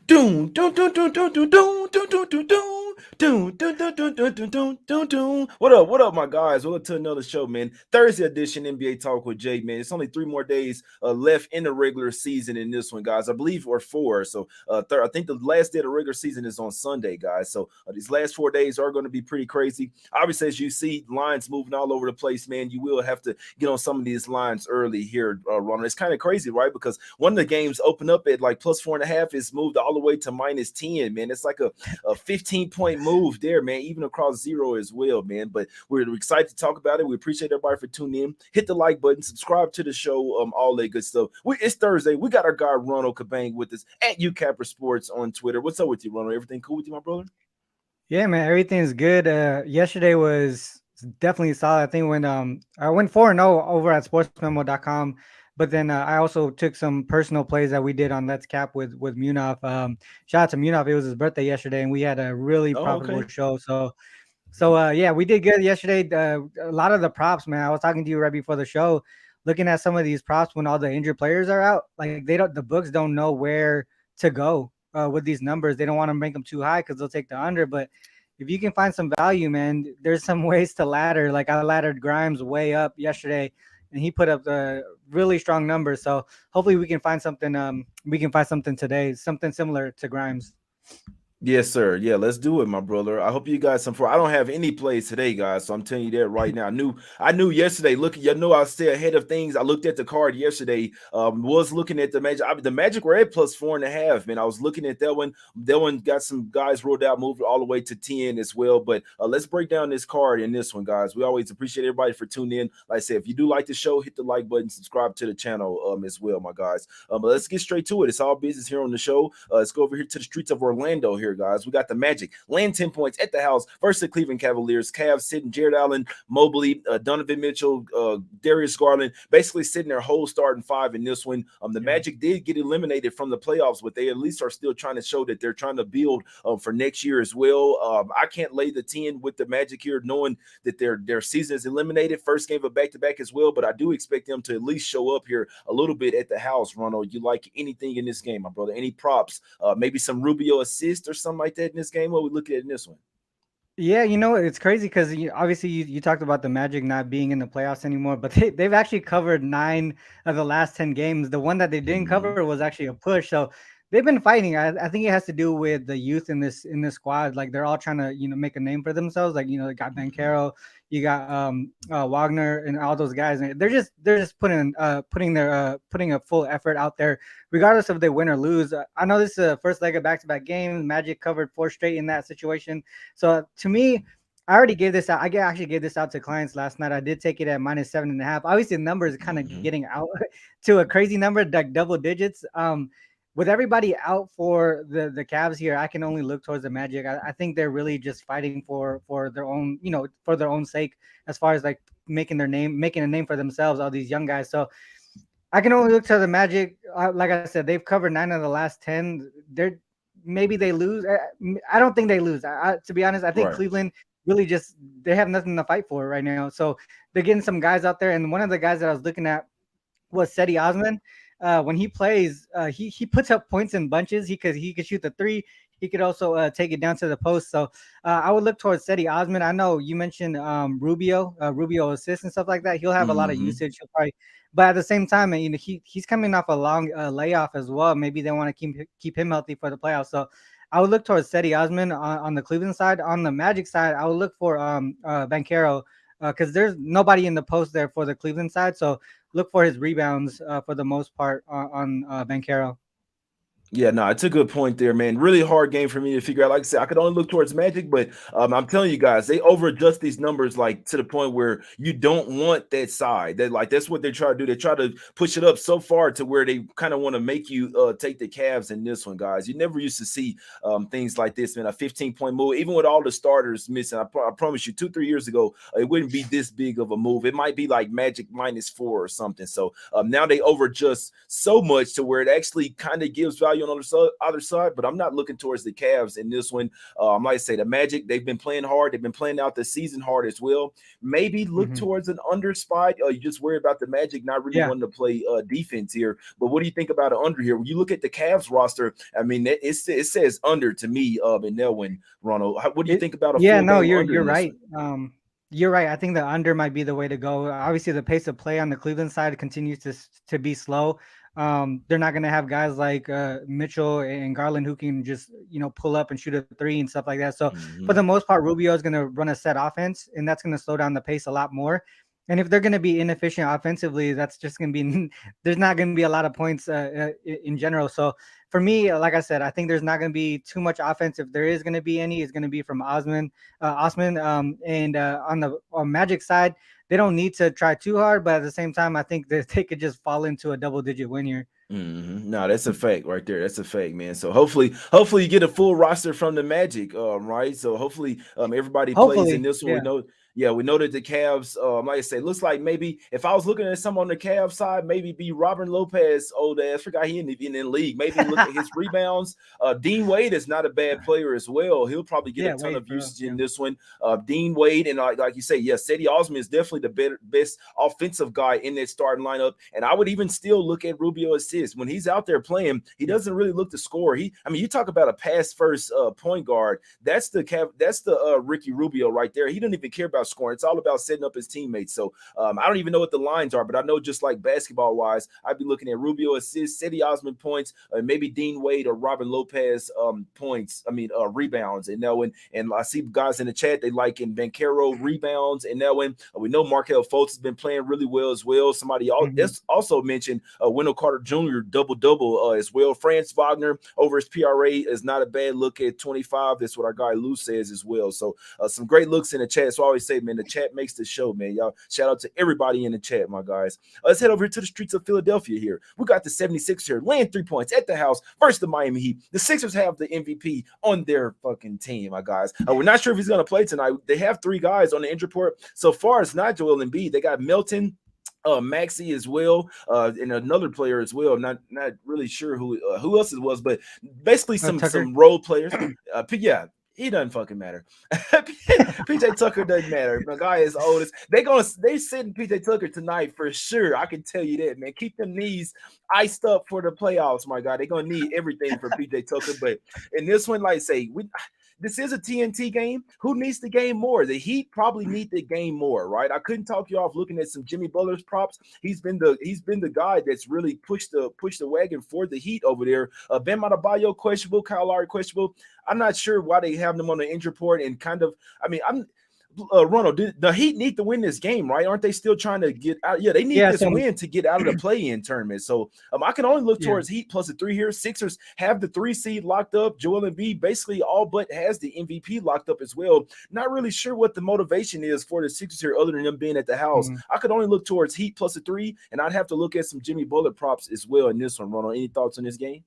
Doom, doom, doom, doom, doom, doom, doom, doom, doom, doom, doom, doom, doom, doom, doom, doom, doom, doom, doom, doom. What up, my guys? Welcome to another show, man. Thursday edition NBA Talk with Jay, man. It's only 3 more days left in the regular season in this one, guys. I believe or four. So, I think the last day of the regular season is on Sunday, guys. So these last 4 days are going to be pretty crazy. Obviously, as you see lines moving all over the place, man, you will have to get on some of these lines early here, Ronald. It's kind of crazy, right? Because one of the games open up at like +4.5 is moved all the way to -10, man. It's like a 15-point move there, man, even across zero as well, man. But we're excited to talk about it. We appreciate everybody for tuning in. Hit the like button, subscribe to the show, all that good stuff. It's Thursday. We got our guy Ronald Cabang with us at UCapper Sports on Twitter. What's up with you, Ronald? Everything cool with you, my brother? Yeah, man, everything's good. Yesterday was definitely solid. I think when I went 4-0 over at sportsmemo.com, but then I also took some personal plays that we did on Let's Cap with Munaf. Shout out to Munaf. It was his birthday yesterday, and we had a really Oh, profitable okay. show. So yeah, we did good yesterday. A lot of the props, man. I was talking to you right before the show, looking at some of these props when all the injured players are out. Like the books don't know where to go with these numbers. They don't want to make them too high because they'll take the under. But if you can find some value, man, there's some ways to ladder. Like I laddered Grimes way up yesterday, and he put up the really strong numbers. So hopefully we can find something. We can find something today, something similar to Grimes. Yes, sir. Yeah, let's do it, my brother. I hope you guys some for. I don't have any plays today, guys, so I'm telling you that right now. I knew yesterday. Look, you know, I was still ahead of things. I looked at the card yesterday. Was looking at the Magic. The Magic were at +4.5. Man, I was looking at that one. That one got some guys ruled out, moved all the way to 10 as well. But let's break down this card in this one, guys. We always appreciate everybody for tuning in. Like I said, if you do like the show, hit the like button, subscribe to the channel as well, my guys. But let's get straight to it. It's all business here on the show. Let's go over here to the streets of Orlando here, guys. We got the Magic laying 10 points at the house versus the Cleveland Cavaliers. Cavs sitting Jared Allen, Mobley, Donovan Mitchell, Darius Garland, basically sitting their whole starting five in this one. The Yeah. Magic did get eliminated from the playoffs, but they at least are still trying to show that they're trying to build for next year as well. I can't lay the 10 with the Magic here, knowing that their season is eliminated. First game of back-to-back as well, but I do expect them to at least show up here a little bit at the house. Ronald, you like anything in this game, my brother? Any props? Maybe some Rubio assist or something like that in this game? What we look at in this one? Yeah, it's crazy because obviously you talked about the Magic not being in the playoffs anymore, but they've actually covered 9 of the last 10 games. The one that they didn't Mm-hmm. cover was actually a push. So they've been fighting. I think it has to do with the youth in this squad. Like they're all trying to make a name for themselves. Like they got Mm-hmm. Bankero, you got Wagner, and all those guys. And they're just putting a full effort out there, regardless if they win or lose. I know this is the first leg of back-to-back games. Magic covered 4 straight in that situation. So to me, I already gave this out. Actually gave this out to clients last night. I did take it at -7.5. Obviously, the number is kind of Mm-hmm. getting out to a crazy number, like double digits. With everybody out for the Cavs here, I can only look towards the Magic. I think they're really just fighting for their own, for their own sake, as far as like making a name for themselves. All these young guys. So I can only look to the Magic. Like I said, they've covered 9 of the last 10. Maybe they lose. I don't think they lose. To be honest, I think Right. Cleveland really just they have nothing to fight for right now. So they're getting some guys out there, and one of the guys that I was looking at was Seti Osman. When he plays, he puts up points in bunches. He could shoot the three. He could also take it down to the post. So I would look towards Seti Osman. I know you mentioned Rubio assists and stuff like that. He'll have a lot of Mm-hmm. usage. He'll probably, but at the same time, he's coming off a long layoff as well. Maybe they want to keep him healthy for the playoffs. So I would look towards Seti Osman on the Cleveland side. On the Magic side, I would look for Bankero because there's nobody in the post there for the Cleveland side. So look for his rebounds for the most part on Bankero. Yeah, no, it's a good point there, man. Really hard game for me to figure out. Like I said, I could only look towards Magic, but I'm telling you guys, they over adjust these numbers like to the point where you don't want that side. That like that's what they try to do. They try to push it up so far to where they kind of want to make you take the Cavs in this one, guys. You never used to see things like this, man. A 15-point move, even with all the starters missing. I promise you, 2-3 years ago, it wouldn't be this big of a move. It might be like Magic -4 or something. So now they over adjust so much to where it actually kind of gives value on the other side, but I'm not looking towards the Cavs in this one. I might say the Magic, they've been playing hard. They've been playing out the season hard as well. Maybe look Mhm. towards an under spot. You just worry about the Magic not really Yeah. wanting to play defense here. But what do you think about an under here? When you look at the Cavs roster, I mean, it says under to me in that one, Ronald. What do you It, think about a yeah, full no, game you're under you're in this right. one? You're right. I think the under might be the way to go. Obviously, the pace of play on the Cleveland side continues to be slow. They're not going to have guys like Mitchell and Garland who can just pull up and shoot a three and stuff like that. So for the Hmm. most part, Rubio is going to run a set offense, and that's going to slow down the pace a lot more. And if they're going to be inefficient offensively, that's just going to be there's not going to be a lot of points in general. So for me, like I said, I think there's not going to be too much offense. If there is going to be any, it's going to be from Osman. And on the Magic side, they don't need to try too hard, but at the same time, I think that they could just fall into a double-digit win here. No, that's a fact right there. That's a fact, man. So hopefully you get a full roster from the Magic, right? So hopefully everybody plays in Hopefully, this one. We yeah. know, yeah, we know that the Cavs, like I say, looks like maybe if I was looking at some on the Cavs side, maybe be Robin Lopez, old ass. Forgot he in the league. Maybe look at his rebounds. Dean Wade is not a bad player as well. He'll probably get a Yeah, ton wait, of bro. usage Yeah. in this one. Dean Wade and like you say, yes, Cedi Osman is definitely the best offensive guy in that starting lineup. And I would even still look at Rubio assist when he's out there playing. He Yeah. doesn't really look to score. I mean, you talk about a pass first point guard. That's the Ricky Rubio right there. He doesn't even care about scoring. It's all about setting up his teammates. So I don't even know what the lines are, but I know just like basketball wise, I'd be looking at Rubio assists, Cedi Osman points, maybe Dean Wade or Robin Lopez points. I mean rebounds. And now and I see guys in the chat they like in Bancaro rebounds. And now we know Markel Fultz has been playing really well as well. Somebody Mhm. also mentioned Wendell Carter Jr. double as well. Franz Wagner over his PRA is not a bad look at 25. That's what our guy Lou says as well. So some great looks in the chat. So I always say, man, the chat makes the show, man. Y'all shout out to everybody in the chat, my guys. Let's head over to the streets of Philadelphia here. We got the 76ers here laying 3 points at the house versus the Miami Heat. The Sixers have the MVP on their fucking team, my guys. We're not sure if he's going to play tonight. They have 3 guys on the injury report. So far, it's not Joel Embiid. They got Milton, Maxi as well, and another player as well. Not really sure who else it was, but basically Tucker. some role players. Yeah, he doesn't fucking matter. PJ Tucker doesn't matter. My guy is oldest. They sitting PJ Tucker tonight for sure. I can tell you that, man. Keep them knees iced up for the playoffs, my guy. They're gonna need everything for PJ Tucker. But in this one, like I say, this is a TNT game. Who needs the game more? The Heat probably need the game more, right? I couldn't talk you off looking at some Jimmy Butler's props. He's been the guy that's really pushed the wagon for the Heat over there. Ben Adebayo questionable, Kyle Lowry questionable. I'm not sure why they have them on the injury report and kind of. I mean, I'm Ronald, the Heat need to win this game, right? Aren't they still trying to get out? Yeah, they need Yeah. this So win to get out of the play-in tournament. So I can only look yeah. towards Heat plus a 3 here. Sixers have the 3 seed locked up. Joel Embiid basically all but has the MVP locked up as well. Not really sure what the motivation is for the Sixers here, other than them being at the house. Mhm. I could only look towards Heat plus a 3, and I'd have to look at some Jimmy Butler props as well in this one. Ronald, any thoughts on this game?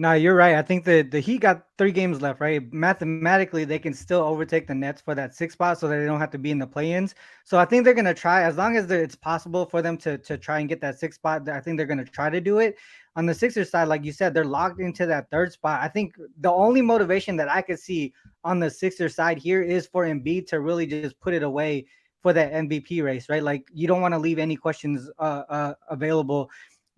No, you're right. I think the Heat got 3 games left, right? Mathematically, they can still overtake the Nets for that 6 spot, so that they don't have to be in the play-ins. So I think they're gonna try, as long as it's possible for them to try and get that 6 spot. I think they're gonna try to do it. On the Sixers side, like you said, they're locked into that 3rd spot. I think the only motivation that I could see on the Sixers side here is for Embiid to really just put it away for that MVP race, right? Like you don't want to leave any questions available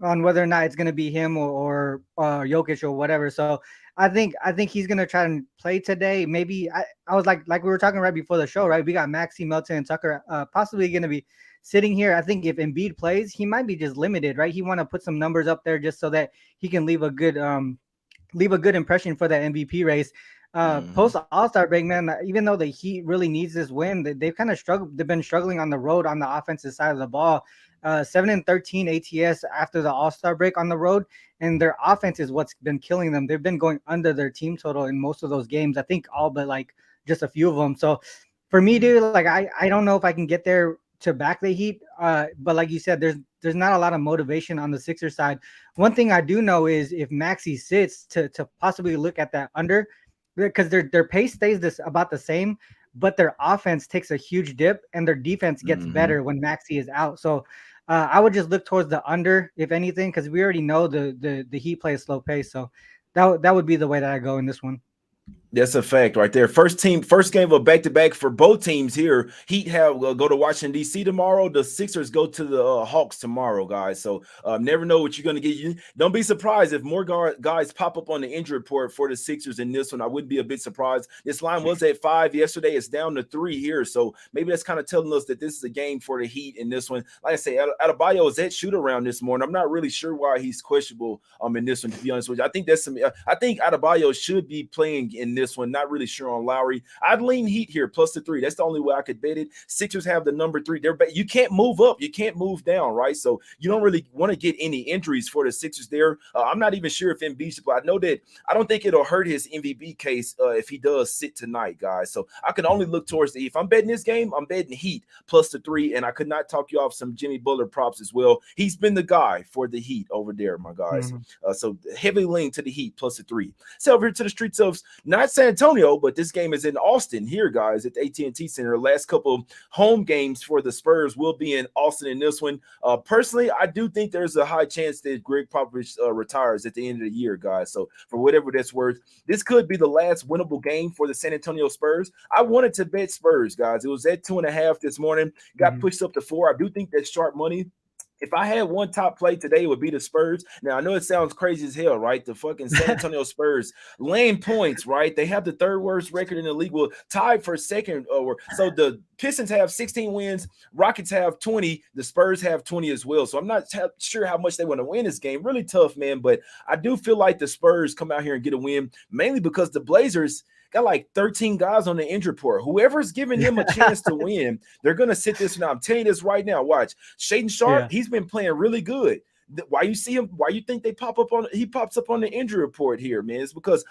on whether or not it's going to be him or Jokic or whatever. So I think he's going to try and play today. Maybe I was like we were talking right before the show, right? We got Maxi, Melton, and Tucker possibly going to be sitting here. I think if Embiid plays, he might be just limited, right? He want to put some numbers up there just so that he can leave a good impression for that MVP race. Mm-hmm. Post All Star break, man. Even though the Heat really needs this win, they've kind of struggled. They've been struggling on the road on the offensive side of the ball. 7-13 ATS after the All Star break on the road, and their offense is what's been killing them. They've been going under their team total in most of those games. I think all but like just a few of them. So for me, dude, like I don't know if I can get there to back the Heat. But like you said, there's not a lot of motivation on the Sixers side. One thing I do know is if Maxi sits to possibly look at that under, because their pace stays this about the same, but their offense takes a huge dip and their defense gets Mm-hmm. better when Maxi is out. So I would just look towards the under, if anything, because we already know the Heat play a slow pace. So that would be the way that I go in this one. That's a fact right there. First game of a back-to-back for both teams here. Heat have go to Washington D.C. tomorrow. The Sixers go to the Hawks tomorrow, guys. So never know what you're going to get. You don't be surprised if more guys pop up on the injury report for the Sixers in this one. I wouldn't be a bit surprised. This line was at 5 yesterday. It's down to 3 here. So maybe that's kind of telling us that this is a game for the Heat in this one. Like I say, Adebayo is at shoot around this morning. I'm not really sure why he's questionable in this one, to be honest with you. I think that's some. I think Adebayo should be playing in this one. Not really sure on Lowry. I'd lean Heat here plus the 3. That's the only way I could bet it. Sixers have the number 3. You can't move up. You can't move down, right? So you don't really want to get any injuries for the Sixers there. I'm not even sure if Embiid should play. I know that I don't think it'll hurt his MVP case if he does sit tonight, guys. So I can only look towards the. If I'm betting this game, I'm betting Heat plus the 3. And I could not talk you off some Jimmy Butler props as well. He's been the guy for the Heat over there, my guys. So heavy lean to the Heat plus the 3. So over here to the streets of not San Antonio, but this game is in Austin here, guys, at the AT&T Center. Last couple home games for the Spurs will be in Austin in this one. Personally, I do think there's a high chance that Greg Popovich retires at the end of the year, guys. So for whatever that's worth, this could be the last winnable game for the San Antonio Spurs. I wanted to bet Spurs, guys. It was at 2.5 this morning. Got pushed up to 4. I do think that's sharp money. If I had one top play today, it would be the Spurs. Now, I know it sounds crazy as hell, right? The fucking San Antonio Spurs laying points, right? They have the 3rd worst record in the league. Well, tied for second. So the Pistons have 16 wins. Rockets have 20. The Spurs have 20 as well. So I'm not sure how much they want to win this game. Really tough, man. But I do feel like the Spurs come out here and get a win, mainly because the Blazers – got like 13 guys on the injury report. Whoever's giving them a chance to win, they're going to sit this now. I'm telling you this right now. Watch. Shaedon Sharpe, he's been playing really good. Why you see him? Why you think he pops up on the injury report here, man? It's because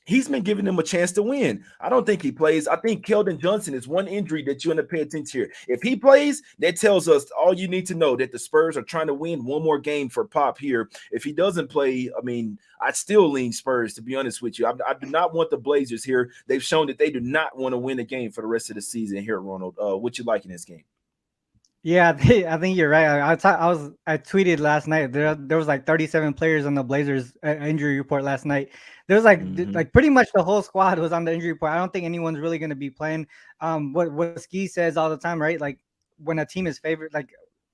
he's been giving them a chance to win. I don't think he plays. I think Keldon Johnson is one injury that you want to pay attention to here. If he plays, that tells us all you need to know, that the Spurs are trying to win one more game for Pop here. If he doesn't play, I mean, I'd still lean Spurs, to be honest with you. I do not want the Blazers here. They've shown that they do not want to win a game for the rest of the season here, Ronald. What you like in this game? Yeah, I think you're right. I tweeted last night. There was like 37 players on the Blazers injury report last night. There was like pretty much the whole squad was on the injury report. I don't think anyone's really going to be playing. What Ski says all the time, right? Like when a team is favored, like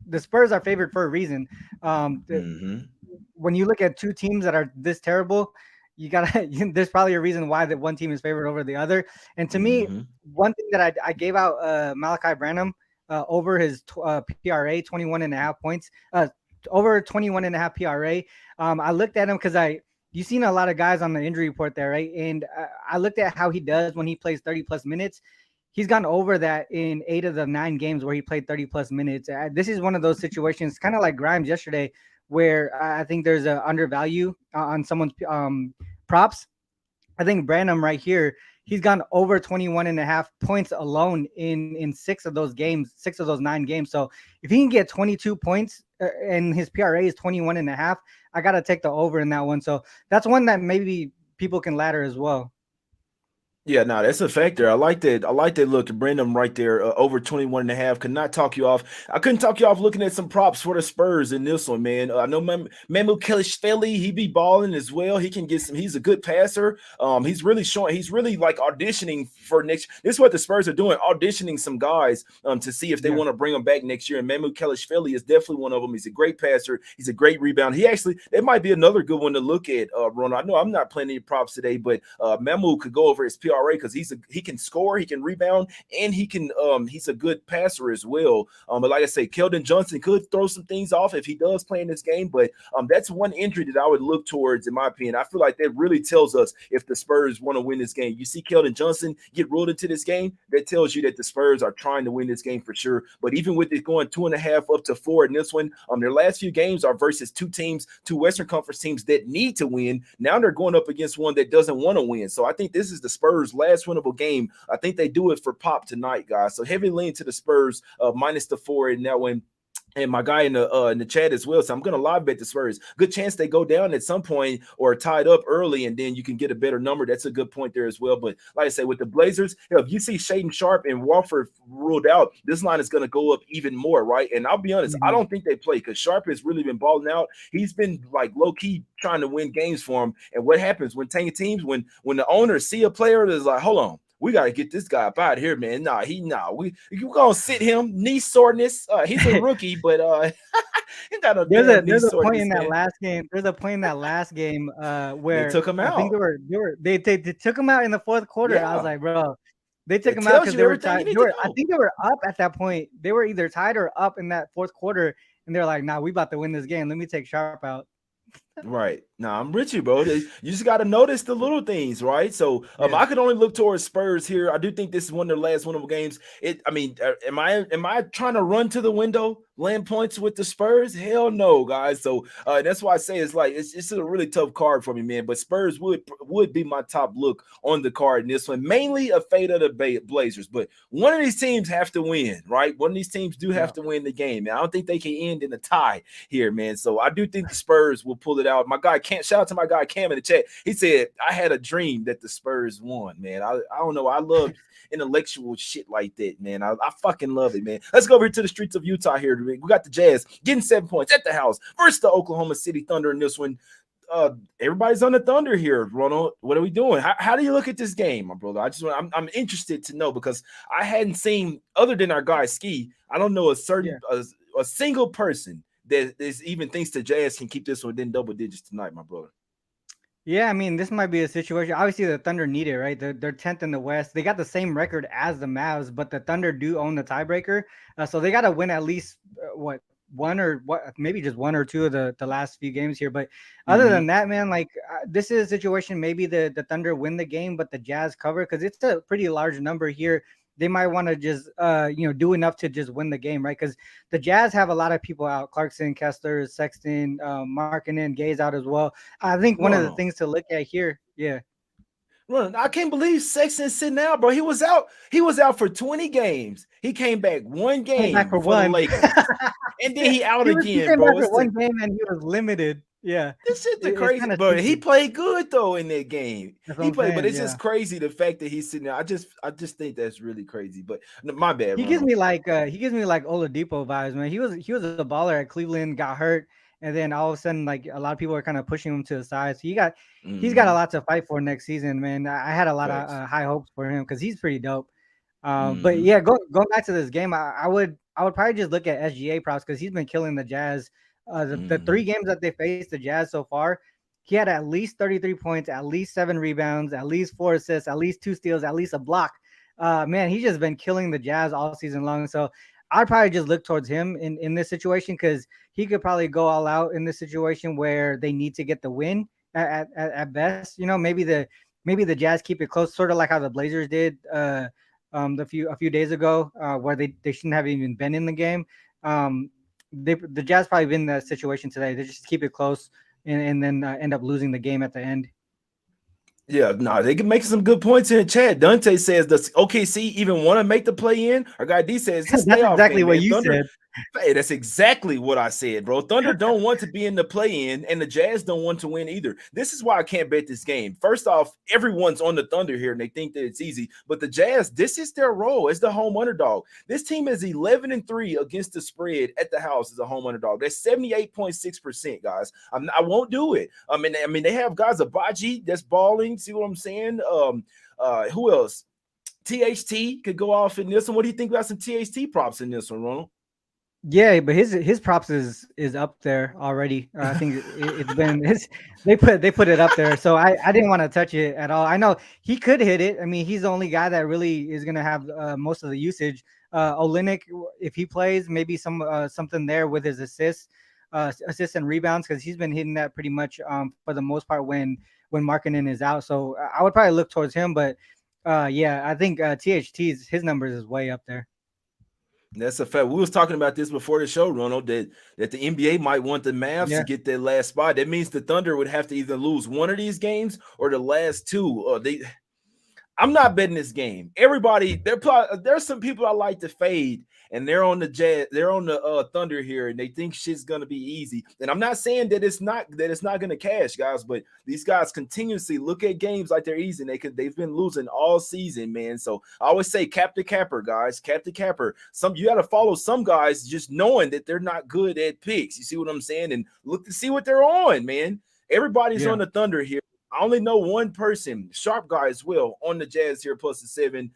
the Spurs are favored for a reason. When you look at two teams that are this terrible, there's probably a reason why that one team is favored over the other. And to me, one thing that I gave out Malachi Branham. Over his PRA, 21.5 points, over 21.5 PRA. I looked at him because you've seen a lot of guys on the injury report there, right? And I looked at how he does when he plays 30 plus minutes. He's gone over that in 8 of the 9 games where he played 30 plus minutes. This is one of those situations, kind of like Grimes yesterday, where I think there's an undervalue on someone's props. I think Branham right here, he's gone over 21.5 points alone in 6 of those games, 6 of those 9 games. So if he can get 22 points and his PRA is 21.5, I got to take the over in that one. So that's one that maybe people can ladder as well. Yeah, no, that's a factor. I like that. I like that look. Brandon right there, over 21.5. Could not talk you off. I couldn't talk you off looking at some props for the Spurs in this one, man. I know Mamu Kelishvili, he be balling as well. He can get some. He's a good passer. He's really showing. He's really like auditioning for next. This is what the Spurs are doing, auditioning some guys to see if they want to bring them back next year. And Mamu Kelishvili is definitely one of them. He's a great passer. He's a great rebounder. It might be another good one to look at, Ronald. I know I'm not playing any props today, but Mamu could go over his PRA because he can score, he can rebound, and he's a good passer as well. But like I say, Keldon Johnson could throw some things off if he does play in this game. But that's one injury that I would look towards, in my opinion. I feel like that really tells us if the Spurs want to win this game. You see Keldon Johnson get ruled into this game, that tells you that the Spurs are trying to win this game for sure. But even with it going 2.5 up to 4 in this one, their last few games are versus two Western Conference teams that need to win. Now they're going up against one that doesn't want to win. So I think this is the Spurs' last winnable game. I think they do it for Pop tonight, guys. So heavy lean to the Spurs, minus the 4 in that one. and my guy in the chat as well. So I'm gonna live bet the Spurs. Good chance they go down at some point or tied up early, and then you can get a better number. That's a good point there as well. But like I said, with the Blazers, if you see Shaden Sharp and Walford ruled out, this line is gonna go up even more, right? And I'll be honest, I Mhm. don't think they play because Sharp has really been balling out. He's been like low key trying to win games for him. And what happens when teams when the owners see a player that's like, hold on, we got to get this guy up out of here, man. We gonna sit him knee soreness. He's a rookie, but he got a damn knee There's a point in soreness, that man. last game. There's a point in that last game They where took him I think out. they took him out in the fourth quarter. I was Yeah, like, bro, they took it him out tells because you they were everything tied. you need to I know. think they were up at that point. They were either tied or up in that fourth quarter, and they're like, nah, we about to win this game. Let me take Sharp out. Right. Now I'm with you, bro. You just got to notice the little things, right? So Yeah. I could only look towards Spurs here. I do think this is one of their last winnable games. I mean, am I trying to run to the window, land points with the Spurs? Hell no, guys. So that's why I say it's like it's a really tough card for me, man. But Spurs would be my top look on the card in this one, mainly a fate of the Blazers. But one of these teams have to win, right? One of these teams do have Yeah. to win the game. And I don't think they can end in a tie here, man. So I do think the Spurs will pull it out. My guy Cam, shout out to my guy Cam in the chat. He said, I had a dream that the Spurs won, man. I don't know. I love intellectual shit like that, man. I fucking love it, man. Let's go over here to the streets of Utah here. We got the Jazz getting 7 points at the house versus the Oklahoma City Thunder in this one. Everybody's on the Thunder here, Ronald. What are we doing? How do you look at this game, my brother? I'm interested to know because I hadn't seen other than our guy Ski. I don't know Yeah. a single person that is even thinks the Jazz can keep this within double digits tonight, my brother. Yeah, I mean, this might be a situation. Obviously, the Thunder need it, right? They're 10th in the West. They got the same record as the Mavs, but the Thunder do own the tiebreaker. So they got to win at least what one or what maybe just one or two of the last few games here. But other Mm-hmm. than that, man, like this is a situation. Maybe the Thunder win the game, but the Jazz cover because it's a pretty large number here. They might want to just do enough to just win the game, right? Because the Jazz have a lot of people out: Clarkson, Kessler, Sexton, Markkanen, Gaze out as well. I think one of the Ronald. things to look at here, yeah, Ronald, I can't believe Sexton's sitting out, bro. He was out. He was out for 20 games. He came back one came back game for for the one. Lakers. And then Yeah, he out he again, came back bro. for one game and he was limited. Yeah, This shit the it's crazy, kind of but he stupid. played good though in that game. That's what He I'm played, but saying. it's Yeah. just crazy the fact that he's sitting there. I just think that's really crazy. But no, my bad, Ronald. He gives me like Oladipo vibes, man. He was a baller at Cleveland, got hurt, and then all of a sudden, like a lot of people are kind of pushing him to the side. So he's got a Mm-hmm. lot to fight for next season, man. I had a lot of Facts. high hopes for him because he's pretty dope. But Mm-hmm. yeah, going back to this game, I would probably just look at SGA props because he's been killing the Jazz. The Mm-hmm. three games that they faced the Jazz so far, he had at least 33 points, at least 7 rebounds, at least 4 assists, at least 2 steals, at least a block. Man, he's just been killing the Jazz all season long. So I'd probably just look towards him in this situation because he could probably go all out in this situation where they need to get the win at best. Maybe the Jazz keep it close, sort of like how the Blazers did a few days ago, where they shouldn't have even been in the game. The Jazz probably been in that situation today. They just keep it close and then end up losing the game at the end. Yeah, no, they can make some good points in the chat. Dante says, does OKC even want to make the play in? Our guy D says, this That's playoff exactly game, what man. you Thunder. said. Hey, that's exactly what I said, bro. Thunder don't want to be in the play-in, and the Jazz don't want to win either. This is why I can't bet this game. First off, everyone's on the Thunder here, and they think that it's easy. But the Jazz, this is their role as the home underdog. This team is 11-3 against the spread at the house as a home underdog. That's 78.6%, guys. I won't do it. I mean, they have guys, Abaji that's balling. See what I'm saying? Who else? THT could go off in this one. What do you think about some THT props in this one, Ronald? Yeah, but his props is up there already. I think it's been they put it up there, so I didn't want to touch it at all. I know he could hit it. I mean, he's the only guy that really is gonna have most of the usage. Olynyk, if he plays, maybe something there with his assists and rebounds because he's been hitting that pretty much for the most part when Markkanen is out. So I would probably look towards him, but yeah, I think THT's his numbers is way up there. That's a fact. We was talking about this before the show, Ronald, that the NBA might want the Mavs to Yeah. get that last spot. That means the Thunder would have to either lose one of these games or the last two. I'm not betting this game. Everybody, there's some people I like to fade, and they're on the Jazz, they're on the Thunder here, and they think shit's gonna be easy. And I'm not saying that it's not gonna cash, guys, but these guys continuously look at games like they're easy. And they've been losing all season, man. So I always say cap the capper, guys, cap the capper. Some you got to follow some guys just knowing that they're not good at picks. You see what I'm saying? And look to see what they're on, man. Everybody's Yeah. on the Thunder here. I only know one person, sharp guy as well, on the Jazz here plus the 7.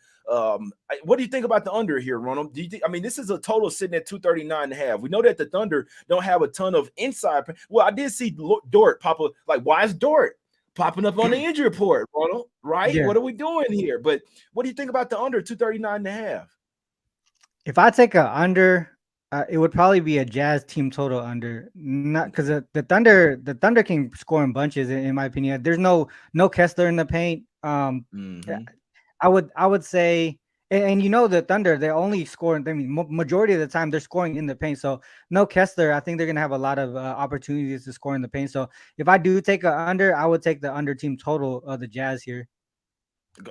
What do you think about the under here, Ronald? Do you think? I mean, this is a total sitting at 239.5. We know that the Thunder don't have a ton of inside. Well, I did see Dort pop up. Like, why is Dort popping up on the injury report, Ronald? Right? Yeah. What are we doing here? But what do you think about the under 239.5? If I take a under, it would probably be a Jazz team total under. Not because the Thunder can score in bunches. In my opinion, there's no Kessler in the paint. Yeah, Mm-hmm. I would say, and the Thunder, they're only scoring. I mean, majority of the time they're scoring in the paint. So no Kessler. I think they're gonna have a lot of opportunities to score in the paint. So if I do take a under, I would take the under team total of the Jazz here.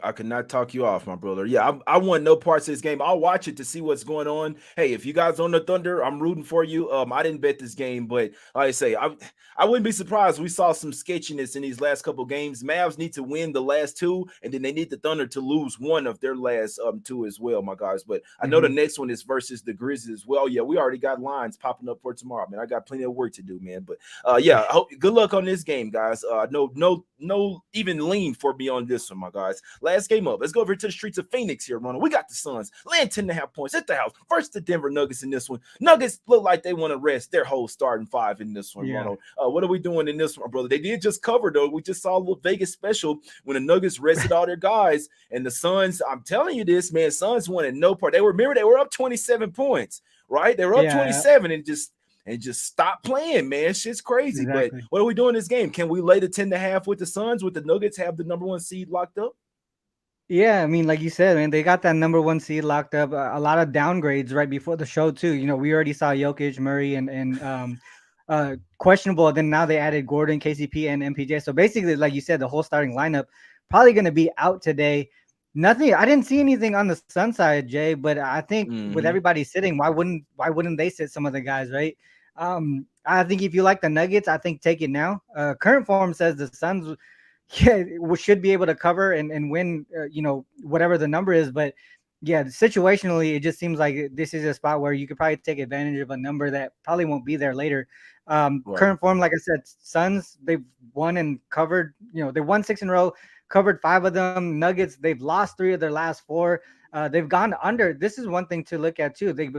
I could not talk you off, my brother. Yeah, I want no parts of this game. I'll watch it to see what's going on. Hey, if you guys on the Thunder, I'm rooting for you. I didn't bet this game, but like I say, I wouldn't be surprised. We saw some sketchiness in these last couple games. Mavs need to win the last two, and then they need the Thunder to lose one of their last two as well, my guys. But I know the Mhm. next one is versus the Grizzlies as well. Yeah, we already got lines popping up for tomorrow, man. I got plenty of work to do, man. But yeah, I hope good luck on this game, guys. No even lean for me on this one, my guys. Last game up. Let's go over to the streets of Phoenix here, Ronald. We got the Suns laying 10.5 points at the house. First, the Denver Nuggets in this one. Nuggets look like they want to rest their whole starting five in this one, Yeah. Ronald. What are we doing in this one, brother? They did just cover, though. We just saw a little Vegas special when the Nuggets rested all their guys. And the Suns, I'm telling you this, man, Suns wanted no part. They were up 27 points, right? They were up Yeah. 27 and just stop playing, man. Shit's crazy. But Exactly. what are we doing in this game? Can we lay the 10.5 with the Suns, with the Nuggets have the number one seed locked up? Yeah, I mean, like you said, man, they got that number one seed locked up. A lot of downgrades right before the show too. We already saw Jokic, Murray, and questionable. Then now they added Gordon, KCP, and MPJ. So basically, like you said, the whole starting lineup probably going to be out today. Nothing. I didn't see anything on the Sun side, Jay. But I think with Mm-hmm. everybody sitting, why wouldn't they sit some of the guys, right? I think if you like the Nuggets, I think take it now. Current form says the Suns yeah, we should be able to cover and win, whatever the number is. But yeah, situationally, it just seems like this is a spot where you could probably take advantage of a number that probably won't be there later. Right. Current form, like I said, Suns, they've won and covered, they won 6 in a row, covered 5 of them. Nuggets, they've lost 3 of their last 4. They've gone under. This is one thing to look at too. They've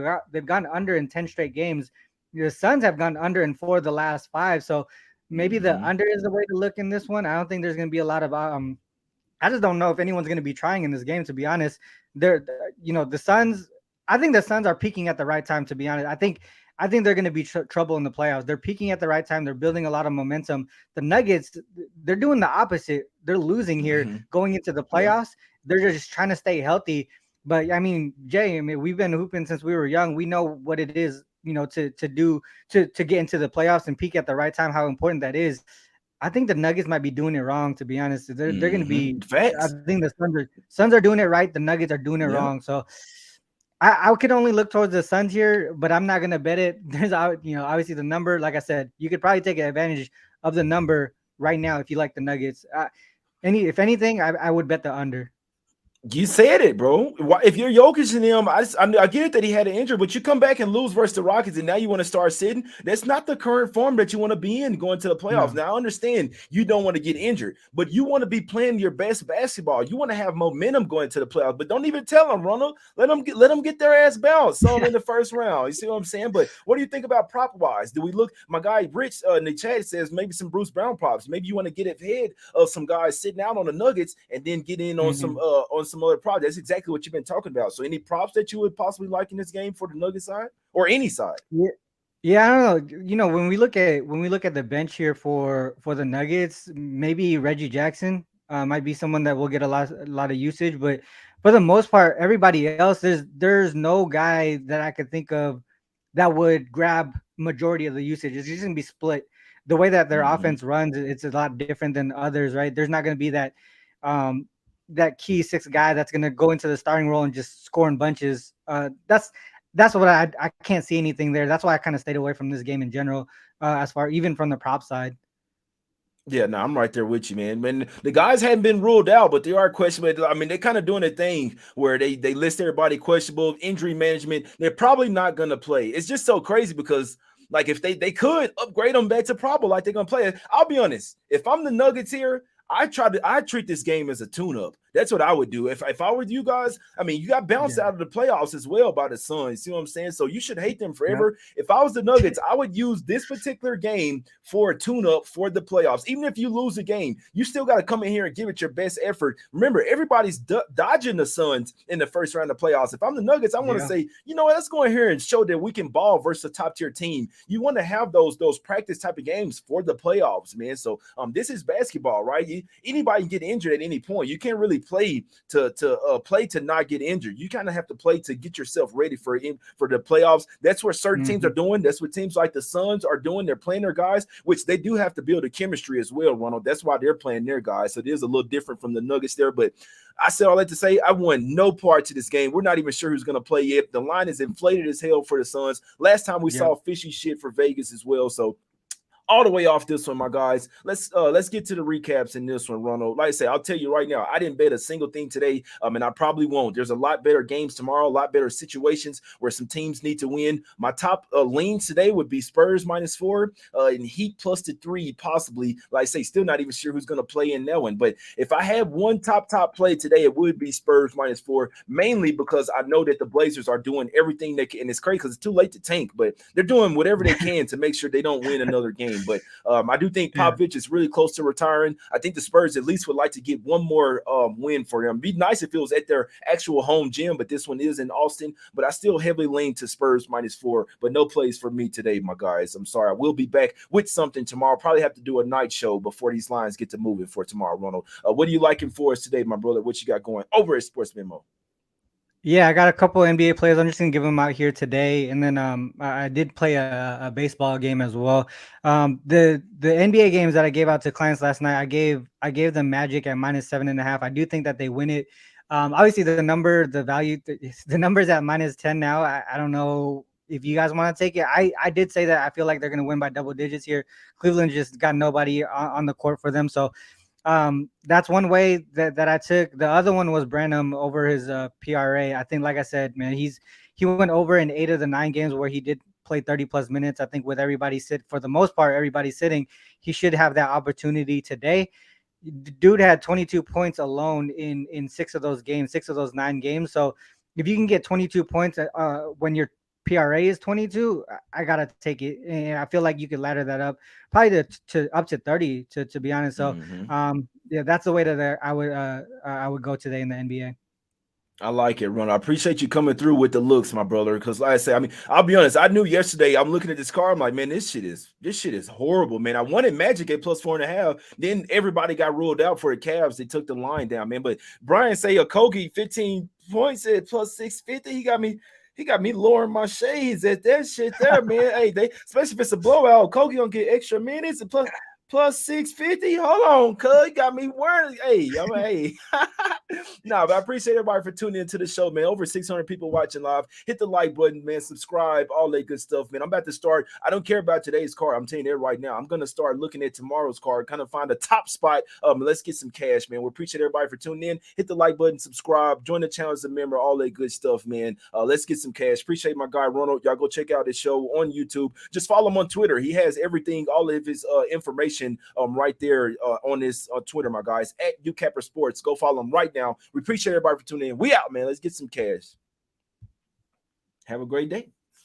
gone under in 10 straight games. The Suns have gone under in 4 of the last 5. So maybe the Mm-hmm. under is the way to look in this one. I don't think there's going to be a lot of I just don't know if anyone's going to be trying in this game, to be honest. The Suns, I think the Suns are peaking at the right time, to be honest. I think they're going to be trouble in the playoffs. They're peaking at the right time. They're building a lot of momentum. The Nuggets, they're doing the opposite. They're losing here Mm-hmm. going into the Yeah. playoffs. They're just trying to stay healthy. But I mean, Jay, I mean, we've been hooping since we were young. We know what it is, to do to get into the playoffs and peak at the right time, how important that is. I think the Nuggets might be doing it wrong, to be honest. They're going to Mm-hmm. be. I Facts. think the Suns are doing it right. The Nuggets are doing it Yeah. wrong. So I could only look towards the Suns here, but I'm not going to bet it. There's obviously the number. Like I said, you could probably take advantage of the number right now if you like the Nuggets. If anything, I would bet the under. You said it, bro. If you're Jokic and him, I get it that he had an injury, but you come back and lose versus the Rockets, and now you want to start sitting. That's not the current form that you want to be in going to the playoffs. No. Now, I understand you don't want to get injured, but you want to be playing your best basketball. You want to have momentum going to the playoffs, but don't even tell them, Ronald. Let them get their ass bounced some in the first round. You see what I'm saying? But what do you think about prop wise? Do we look? My guy Rich in the chat says maybe some Bruce Brown props. Maybe you want to get ahead of some guys sitting out on the Nuggets and then get in Mhm. on some other props. That's exactly what you've been talking about. So, any props that you would possibly like in this game for the Nugget side or any side? Yeah. Yeah, I don't know. When we look at the bench here for the Nuggets, maybe Reggie Jackson might be someone that will get a lot of usage, but for the most part, everybody else, there's no guy that I could think of that would grab majority of the usage. It's just gonna be split. The way that their Mm-hmm. offense runs, it's a lot different than others, right? There's not gonna be um that key six guy that's gonna go into the starting role and just score in bunches. that's what I can't see anything there. That's why I kind of stayed away from this game in general, as far even from the prop side. Yeah, no, I'm right there with you, man. Man, the guys hadn't been ruled out, but they are questionable. I mean, they're kind of doing a thing where they list everybody questionable, injury management. They're probably not gonna play. It's just so crazy because like if they could upgrade them back to probable, like they're gonna play it. I'll be honest, if I'm the Nuggets here, I treat this game as a tune-up. That's what I would do. If I were you guys, I mean, you got bounced Yeah. out of the playoffs as well by the Suns. See what I'm saying? So you should hate them Yep. forever. If I was the Nuggets, I would use this particular game for a tune-up for the playoffs. Even if you lose the game, you still got to come in here and give it your best effort. Remember, everybody's dodging the Suns in the first round of playoffs. If I'm the Nuggets, I want to Yeah. say, you know what, let's go in here and show that we can ball versus a top-tier team. You want to have those practice type of games for the playoffs, man. So this is basketball, right? Anybody can get injured at any point. You can't really play to play to not get injured. You kind of have to play to get yourself ready for the playoffs. That's what certain teams are doing. That's what teams like the Suns are doing. They're playing their guys, which they do have to build a chemistry as well, Ronald. That's why they're playing their guys. So it is a little different from the Nuggets there. But I said all that to say I want no part to this game. We're not even sure who's going to play yet. The line is inflated as hell for the Suns. Last time we saw fishy shit for Vegas as well. So all the way off this one, my guys. Let's get to the recaps in this one, Ronald. Like I say, I'll tell you right now, I didn't bet a single thing today, and I probably won't. There's a lot better games tomorrow, a lot better situations where some teams need to win. My top leans today would be Spurs -4, and Heat +3, possibly. Like I say, still not even sure who's going to play in that one. But if I had one top play today, it would be Spurs -4, mainly because I know that the Blazers are doing everything they can. And it's crazy because it's too late to tank, but they're doing whatever they can to make sure they don't win another game. But I do think Popovich is really close to retiring. I think the Spurs at least would like to get one more win for them. It'd be nice if it was at their actual home gym, but this one is in Austin. But I still heavily lean to Spurs -4, but no plays for me today, my guys. I'm sorry. I will be back with something tomorrow. Probably have to do a night show before these lines get to moving for tomorrow, Ronald. What are you liking for us today, my brother? What you got going over at Sports Memo? Yeah, I got a couple NBA players. I'm just gonna give them out here today, and then I did play a baseball game as well. The NBA games that I gave out to clients last night, I gave them Magic at -7.5. I do think that they win it. Obviously, the value, the numbers at -10 now. I don't know if you guys want to take it. I did say that I feel like they're gonna win by double digits here. Cleveland just got nobody on the court for them, so. That's one way that I took. The other one was Branham over his PRA. I think, like I said, man, he went over in 8 of the 9 games where he did play 30+ minutes. I think with everybody for the most part, everybody sitting, he should have that opportunity today. Dude had 22 points alone in 6 of those games, 6 of those 9 games. So if you can get 22 points when you're PRA is 22, I gotta take it, and I feel like you could ladder that up probably to up to 30 to be honest. So yeah, that's the way that I would go today in the NBA. I like it, Ron. I appreciate you coming through with the looks, my brother. Because like I say, I mean, I'll be honest. I knew yesterday. I'm looking at this car. I'm like, man, this shit is horrible, man. I wanted Magic at +4.5. Then everybody got ruled out for the Cavs. They took the line down, man. But Brian say a Kogi 15 points at +650. He got me lowering my shades at that shit there, man. Hey, especially if it's a blowout, Kogi gonna get extra minutes and plus 650. Hold on, cuz got me worried. Hey. Nah, but I appreciate everybody for tuning into the show, man. Over 600 people watching live. Hit the like button, man. Subscribe, all that good stuff, man. I'm about to start. I don't care about today's card. I'm telling you that right now. I'm gonna start looking at tomorrow's card, kind of find a top spot. Let's get some cash, man. We appreciate everybody for tuning in. Hit the like button, subscribe, join the channel as a member, all that good stuff, man. Let's get some cash. Appreciate my guy Ronald. Y'all go check out his show on YouTube. Just follow him on Twitter. He has everything, all of his information right there on his Twitter, my guys, at UCapper Sports. Go follow him right now. We appreciate everybody for tuning in. We out, man. Let's get some cash. Have a great day.